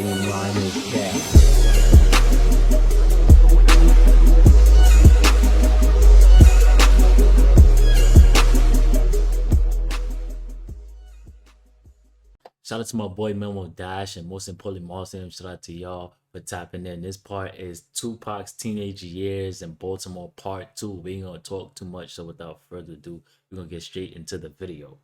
Any line is cat. Shout out to my boy Memo Dash, and most importantly, Marcin. Shout out to y'all for tapping in. This part is 2Pac's teenage years in Baltimore part 2. We ain't gonna talk too much, so without further ado, we're gonna get straight into the video.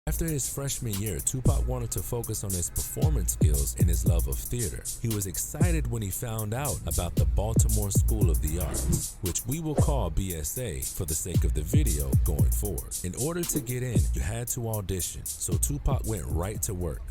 After his freshman year, 2Pac wanted to focus on his performance skills and his love of theater. He was excited when he found out about the Baltimore School of the Arts, which we will call BSA for the sake of the video going forward. In order to get in, you had to audition, so 2Pac went right to work.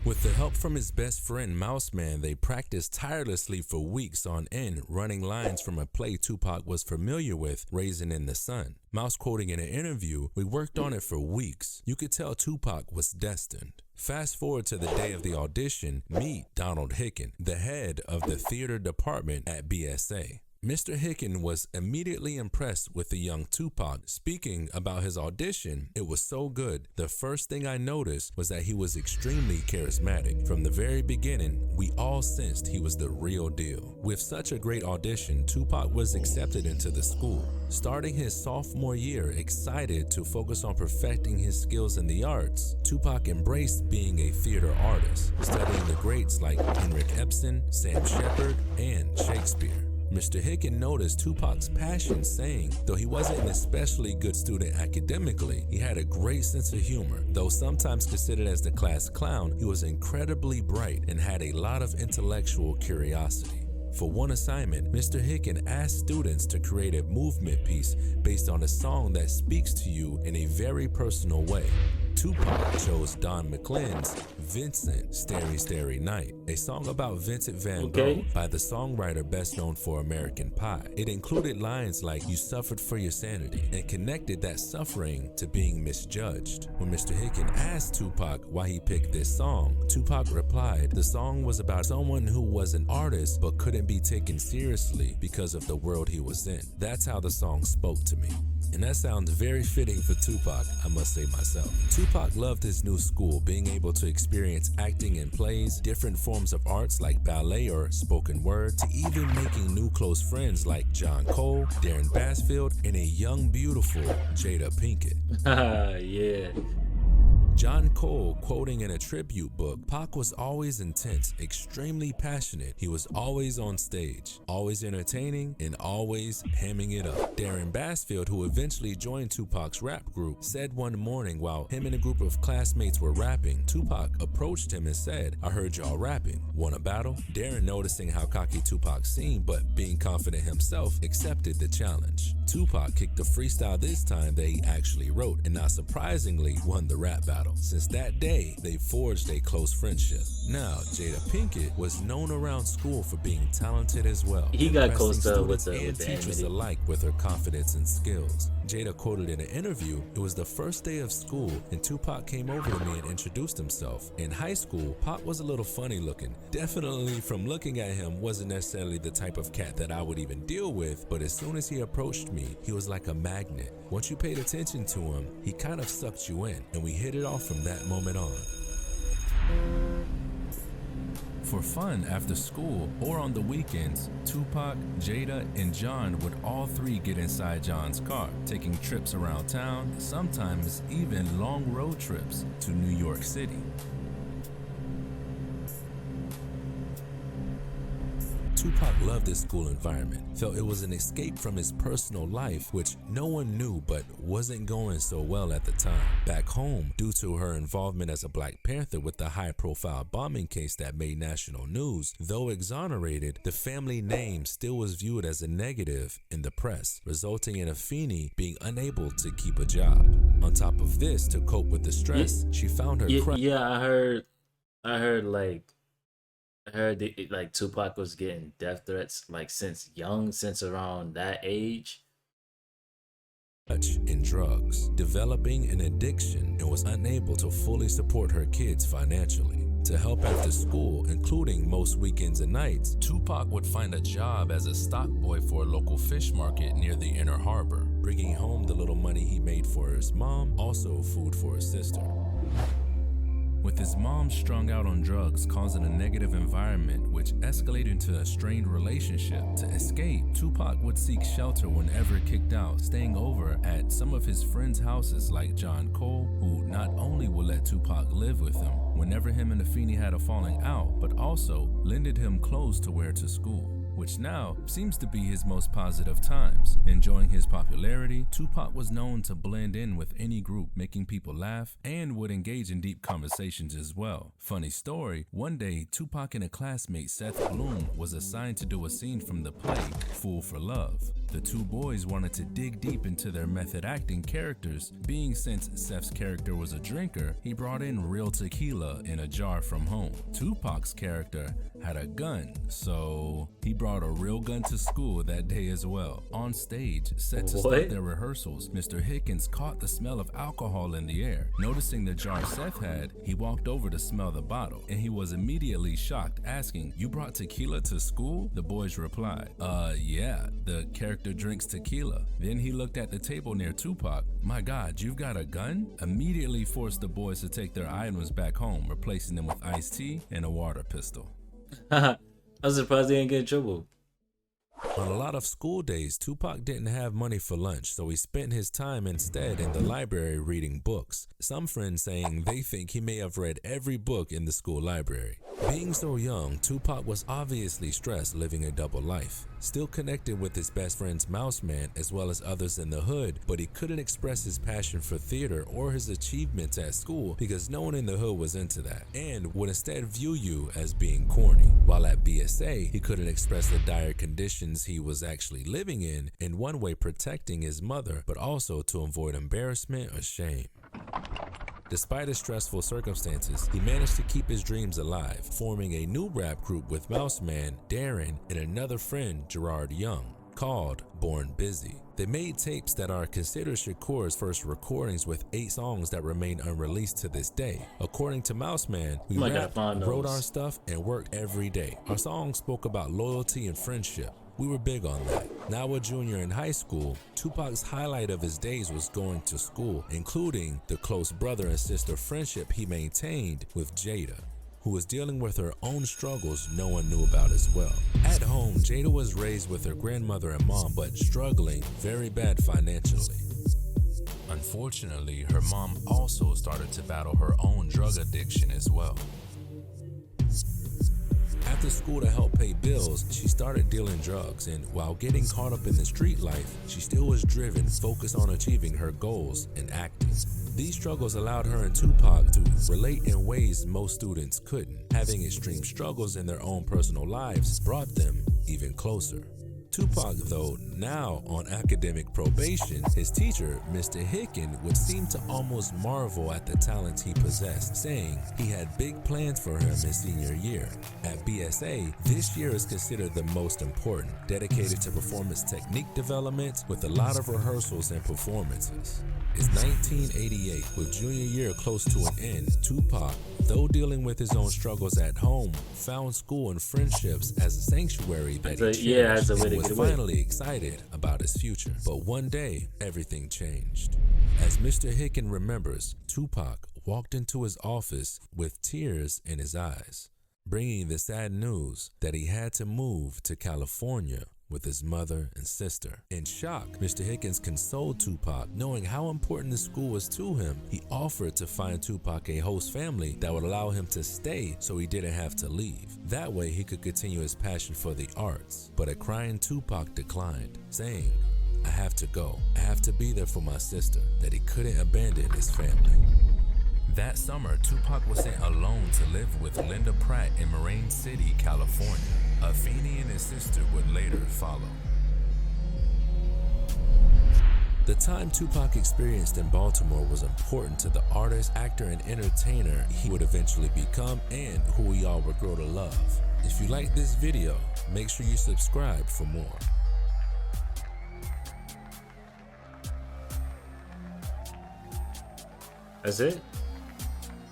With the help from his best friend Mouseman, they practiced tirelessly for weeks on end, running lines from a play 2Pac was familiar with, Raisin in the Sun. Mouse quoting in an interview, "We worked on it for weeks. You could tell 2Pac was destined." Fast forward to the day of the audition, meet Donald Hicken, the head of the theater department at BSA. Mr. Hicken was immediately impressed with the young 2Pac. Speaking about his audition, it was so good. The first thing I noticed was that he was extremely charismatic. From the very beginning, we all sensed he was the real deal. With such a great audition, 2Pac was accepted into the school. Starting his sophomore year, excited to focus on perfecting his skills in the arts, 2Pac embraced being a theater artist, studying the greats like Henrik Ibsen, Sam Shepard, and Shakespeare. Mr. Hicken noticed 2Pac's passion, saying, though he wasn't an especially good student academically, he had a great sense of humor. Though sometimes considered as the class clown, he was incredibly bright and had a lot of intellectual curiosity. For one assignment, Mr. Hicken asked students to create a movement piece based on a song that speaks to you in a very personal way. 2Pac chose Don McLean's Vincent Starry Starry Night, a song about Vincent van Gogh by the songwriter best known for American Pie. It included lines like "You suffered for your sanity" and connected that suffering to being misjudged. When Mr. Hicken asked 2Pac why he picked this song, 2Pac replied the song was about someone who was an artist but couldn't be taken seriously because of the world he was in. That's how the song spoke to me. And that sounds very fitting for 2Pac, I must say myself. 2Pac loved his new school, being able to experience acting in plays, different forms of arts like ballet or spoken word, to even making new close friends like John Cole, Darren Basfield, and a young, beautiful Jada Pinkett. Yeah. John Cole, quoting in a tribute book, "Pac was always intense, extremely passionate. He was always on stage, always entertaining, and always hamming it up." Darren Basfield, who eventually joined 2Pac's rap group, said one morning while him and a group of classmates were rapping, 2Pac approached him and said, "I heard y'all rapping. Want a battle?" Darren, noticing how cocky 2Pac seemed, but being confident himself, accepted the challenge. 2Pac kicked a freestyle this time that he actually wrote, and not surprisingly, won the rap battle. Since that day, they forged a close friendship. Now, Jada Pinkett was known around school for being talented as well. He got close to with the teachers alike with her confidence and skills. Jada quoted in an interview, "It was the first day of school and 2Pac came over to me and introduced himself. In high school, Pac was a little funny looking. Definitely from looking at him wasn't necessarily the type of cat that I would even deal with, but as soon as he approached me, he was like a magnet. Once you paid attention to him, he kind of sucked you in, and we hit it off from that moment on." For fun after school or on the weekends, 2Pac, Jada, and John would all three get inside John's car, taking trips around town, sometimes even long road trips to New York City. 2Pac loved his school environment, felt it was an escape from his personal life, which no one knew but wasn't going so well at the time. Back home, due to her involvement as a Black Panther with the high-profile bombing case that made national news, though exonerated, the family name still was viewed as a negative in the press, resulting in Afeni being unable to keep a job. On top of this, to cope with the stress, she found her I heard like 2Pac was getting death threats like since around that age. In drugs, developing an addiction, and was unable to fully support her kids financially. To help after school, including most weekends and nights, 2Pac would find a job as a stock boy for a local fish market near the Inner Harbor, bringing home the little money he made for his mom, also food for his sister. With his mom strung out on drugs, causing a negative environment which escalated into a strained relationship. To escape, Tupac would seek shelter whenever kicked out, staying over at some of his friends' houses like John Cole, who not only would let Tupac live with him whenever him and Afeni had a falling out, but also lended him clothes to wear to school, which now seems to be his most positive times. Enjoying his popularity, Tupac was known to blend in with any group, making people laugh, and would engage in deep conversations as well. Funny story, one day Tupac and a classmate, Seth Bloom, was assigned to do a scene from the play Fool for Love. The two boys wanted to dig deep into their method acting characters, being since Seth's character was a drinker, he brought in real tequila in a jar from home. Tupac's character had a gun, so he brought a real gun to school that day as well. On stage, set to start their rehearsals, Mr. Hickens caught the smell of alcohol in the air. Noticing the jar Seth had, he walked over to smell the bottle, and he was immediately shocked, asking, "You brought tequila to school?" The boys replied, yeah, the character drinks tequila." Then he looked at the table near Tupac. "My God, you've got a gun?" Immediately forced the boys to take their items back home, replacing them with iced tea and a water pistol. I'm surprised they didn't get in trouble. On a lot of school days, Tupac didn't have money for lunch, so he spent his time instead in the library reading books. Some friends saying they think he may have read every book in the school library. Being so young, Tupac was obviously stressed living a double life. Still connected with his best friend's Mouse Man as well as others in the hood, but he couldn't express his passion for theater or his achievements at school because no one in the hood was into that and would instead view you as being corny. While at BSA, he couldn't express the dire conditions he was actually living in one way protecting his mother, but also to avoid embarrassment or shame. Despite his stressful circumstances, he managed to keep his dreams alive, forming a new rap group with Mouse Man, Darren, and another friend, Gerard Young, called Born Busy. They made tapes that are considered Shakur's first recordings with 8 songs that remain unreleased to this day. According to Mouse Man, we rapped, wrote our stuff, and worked every day. Our songs spoke about loyalty and friendship. We were big on that. Now a junior in high school, Tupac's highlight of his days was going to school, including the close brother and sister friendship he maintained with Jada, who was dealing with her own struggles no one knew about as well. At home, Jada was raised with her grandmother and mom, but struggling very bad financially. Unfortunately, her mom also started to battle her own drug addiction as well. After school to help pay bills, she started dealing drugs, and while getting caught up in the street life, she still was driven, focused on achieving her goals and acting. These struggles allowed her and Tupac to relate in ways most students couldn't. Having extreme struggles in their own personal lives brought them even closer. Tupac, though now on academic probation, his teacher, Mr. Hicken, would seem to almost marvel at the talent he possessed, saying he had big plans for him his senior year. At BSA, this year is considered the most important, dedicated to performance technique development with a lot of rehearsals and performances. It's 1988, with junior year close to an end. Tupac, though dealing with his own struggles at home, found school and friendships as a sanctuary that he cherished and was finally excited about his future. But one day, everything changed. As Mr. Hicken remembers, Tupac walked into his office with tears in his eyes, bringing the sad news that he had to move to California with his mother and sister. In shock, Mr. Hickens consoled Tupac, knowing how important the school was to him. He offered to find Tupac a host family that would allow him to stay so he didn't have to leave. That way he could continue his passion for the arts. But a crying Tupac declined, saying, "I have to go. I have to be there for my sister," that he couldn't abandon his family. That summer, Tupac was sent alone to live with Linda Pratt in Moraine City, California. Afeni and his sister would later follow. The time Tupac experienced in Baltimore was important to the artist, actor, and entertainer he would eventually become and who we all would grow to love. If you like this video, make sure you subscribe for more. That's it?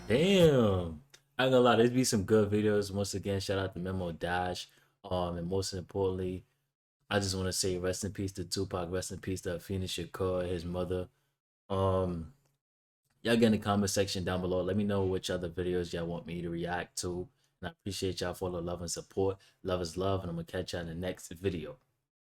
Damn. I ain't gonna lie, there's be some good videos. Once again, shout out to Memo Dash. And most importantly, I just want to say rest in peace to Tupac, rest in peace to Afeni Shakur, his mother. Y'all Y'all get in the comment section down below. Let me know which other videos y'all want me to react to. And I appreciate y'all for the love and support. Love is love, and I'm going to catch y'all in the next video.